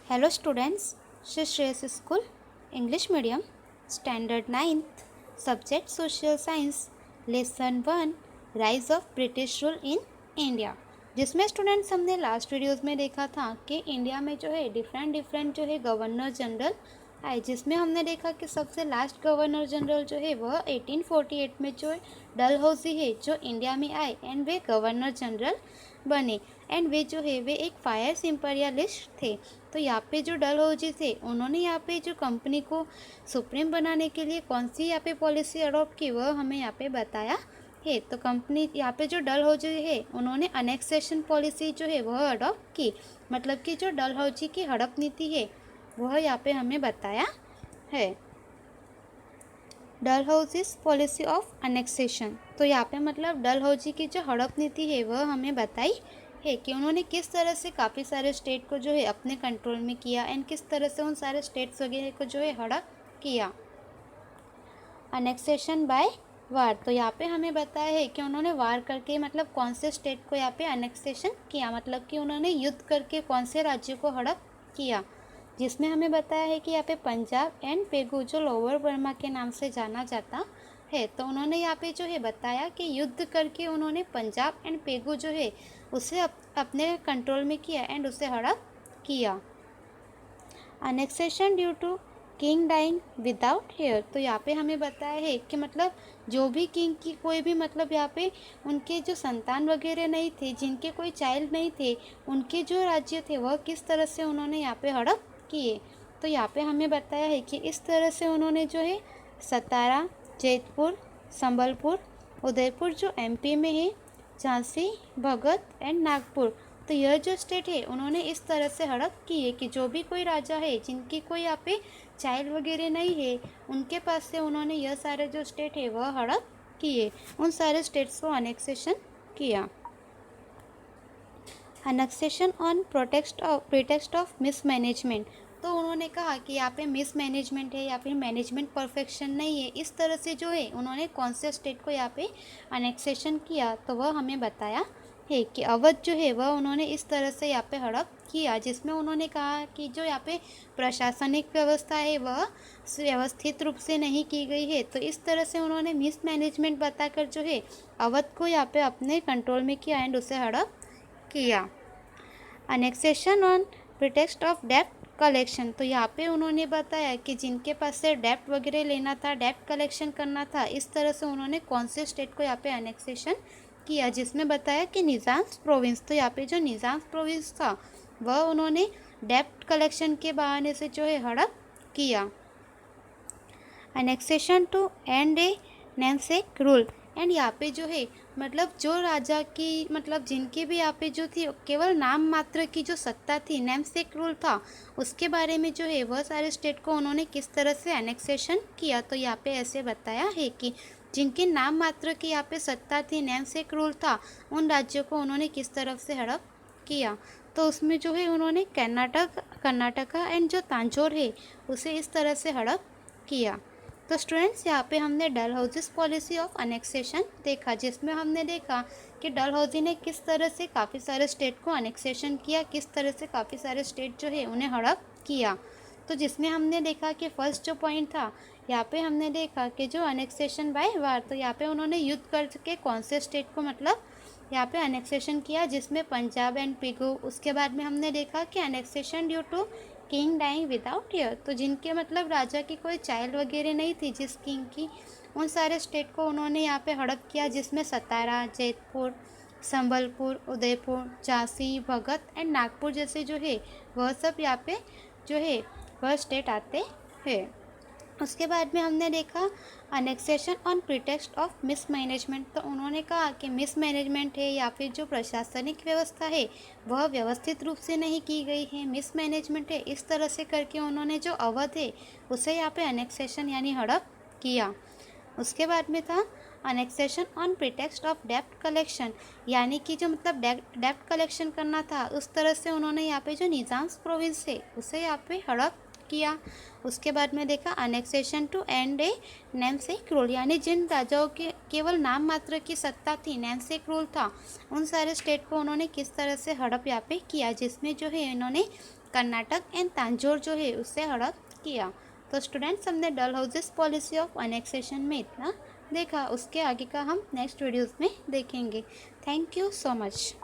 Hello students, Shri Shreyas School, English Medium, Standard 9th, Subject Social Science, Lesson 1, Rise of British Rule in India। जिसमें students हमने last videos में देखा था कि India में जो है डिफरेंट जो है गवर्नर जनरल आए, जिसमें हमने देखा कि सबसे लास्ट गवर्नर जनरल जो है वह 1848 में जो डलहौजी है जो इंडिया में आए एंड वे गवर्नर जनरल बने। एंड वे जो है वे एक फायर इंपीरियलिस्ट थे। तो यहाँ पे जो डलहौजी थे उन्होंने यहाँ पे जो कंपनी को सुप्रीम बनाने के लिए कौन सी यहाँ पे पॉलिसी अडॉप्ट की वह हमें यहाँ पे बताया है। तो कंपनी यहाँ पे जो डलहौजी है उन्होंने अनेक्सेशन पॉलिसी जो है वह अडॉप्ट की, मतलब कि जो डलहौजी की हड़प नीति है वह यहाँ पे हमें बताया है। डलहौजीज पॉलिसी ऑफ अनेक्सेशन, तो यहाँ पे मतलब डलहौजी की जो हड़प नीति है वह हमें बताई है कि उन्होंने किस तरह से काफ़ी सारे स्टेट को जो है अपने कंट्रोल में किया एंड किस तरह से उन सारे स्टेट्स वगैरह को जो है हड़प किया। अनेक्सेशन बाय वार, तो यहाँ पे हमें बताया है कि उन्होंने वार करके मतलब कौन से स्टेट को यहाँ पे अनेक्सेशन किया, मतलब कि उन्होंने युद्ध करके कौन से राज्यों को हड़प किया। जिसमें हमें बताया है कि यहाँ पे पंजाब एंड पेगू जो लोअर बर्मा के नाम से जाना जाता है, तो उन्होंने यहाँ पे जो है बताया कि युद्ध करके उन्होंने पंजाब एंड पेगू जो है उसे अपने कंट्रोल में किया एंड उसे हड़प किया। Annexation due to king dying without heir, तो यहाँ पे हमें बताया है कि मतलब जो भी किंग की कोई भी मतलब यहाँ पे उनके जो संतान वगैरह नहीं थे, जिनके कोई चाइल्ड नहीं थे, उनके जो राज्य थे वह किस तरह से उन्होंने यहाँ पे हड़प किए। तो यहाँ पे हमें बताया है कि इस तरह से उन्होंने जो है सतारा, जैतपुर, संबलपुर, उदयपुर जो एमपी में है, झांसी, भगत एंड नागपुर, तो यह जो स्टेट है उन्होंने इस तरह से हड़प की है कि जो भी कोई राजा है जिनकी कोई यहाँ पे चाइल्ड वगैरह नहीं है उनके पास से उन्होंने यह सारे जो स्टेट है वह हड़प किए, उन सारे स्टेट्स को अनेक्सेशन किया। Annexation on pretext of mismanagement, तो उन्होंने कहा कि यहाँ पे मिसमैनेजमेंट है या फिर मैनेजमेंट परफेक्शन नहीं है, इस तरह से जो है उन्होंने कौन से स्टेट को यहाँ पे अनेक्सेशन किया, तो वह हमें बताया है कि अवध जो है वह उन्होंने इस तरह से यहाँ पे हड़प किया, जिसमें उन्होंने कहा कि जो यहाँ पे प्रशासनिक व्यवस्था है वह व्यवस्थित रूप से नहीं की गई है, तो इस तरह से उन्होंने मिसमैनेजमेंट बताकर जो है अवध को यहाँ पे अपने कंट्रोल में किया एंड उसे हड़प किया। अनेक्सेशन ऑन प्रिटेक्स्ट ऑफ डेप्ट कलेक्शन, तो यहाँ पे उन्होंने बताया कि जिनके पास से डेप्ट वगैरह लेना था, डेप्ट कलेक्शन करना था, इस तरह से उन्होंने कौन से स्टेट को यहाँ पे अनेक्सेशन किया, जिसमें बताया कि निज़ाम प्रोविंस, तो यहाँ पे जो निज़ाम प्रोविंस था वह उन्होंने डेप्ट कलेक्शन के बहाने से जो है हड़प किया। Annexation to end a namesake rule, and यहाँ पे जो है मतलब जो राजा की मतलब जिनके भी यहाँ पे जो थी केवल नाम मात्र की जो सत्ता थी, नेमसेक रूल था, उसके बारे में जो है वह सारे स्टेट को उन्होंने किस तरह से अनेक्सेशन किया। तो यहाँ पे ऐसे बताया है कि जिनके नाम मात्र की यहाँ पे सत्ता थी, नेमसेक रूल था, उन राज्यों को उन्होंने किस तरफ से हड़प किया। तो उसमें जो है उन्होंने कर्नाटका एंड जो तांजोर है उसे इस तरह से हड़प किया। तो स्टूडेंट्स यहाँ पे हमने डलहौजीज पॉलिसी ऑफ अनेक्सेशन देखा, जिसमें हमने देखा कि डलहौजी ने किस तरह से काफ़ी सारे स्टेट को अनेक्सेशन किया, किस तरह से काफ़ी सारे स्टेट जो है उन्हें हड़प किया। तो जिसमें हमने देखा कि फर्स्ट जो पॉइंट था यहाँ पे हमने देखा कि जो अनेक्सेशन बाय वार, तो यहाँ पे उन्होंने युद्ध करके कौन से स्टेट को मतलब यहाँ पे अनेक्सेशन किया, जिसमें पंजाब एंड पेगू। उसके बाद में हमने देखा कि annexation due to king dying without heir, तो जिनके मतलब राजा की कोई चाइल्ड वगैरह नहीं थी जिस किंग की, उन सारे स्टेट को उन्होंने यहाँ पे हड़प किया, जिसमें सतारा, जैतपुर, संबलपुर, उदयपुर, झांसी, भगत एंड नागपुर जैसे जो है वह सब यहाँ पे जो है वह स्टेट आते हैं। उसके बाद में हमने देखा annexation on pretext of mismanagement, तो उन्होंने कहा कि मिसमैनेजमेंट है या फिर जो प्रशासनिक व्यवस्था है वह व्यवस्थित रूप से नहीं की गई है, मिसमैनेजमेंट है, इस तरह से करके उन्होंने जो अवध है उसे यहाँ पे अनेक्सेशन यानी हड़प किया। उसके बाद में था अनेक्सेशन ऑन प्रीटेक्स्ट ऑफ डेप्ट कलेक्शन, यानी कि जो मतलब डेप्ट कलेक्शन करना था उस तरह से उन्होंने यहाँ पे जो निज़ाम प्रोविंस है उसे यहाँ पे हड़प किया। उसके बाद में देखा annexation to end a namesake rule, यानी जिन राजाओं के केवल नाम मात्र की सत्ता थी, नेमसेक रूल था, उन सारे स्टेट को उन्होंने किस तरह से हड़प यहाँ पे किया, जिसमें जो है इन्होंने कर्नाटक एंड तांजोर जो है उससे हड़प किया। तो स्टूडेंट्स, हमने डलहौजीज पॉलिसी ऑफ अनेक्सेशन में इतना देखा, उसके आगे का हम नेक्स्ट वीडियोस में देखेंगे। Thank you so much.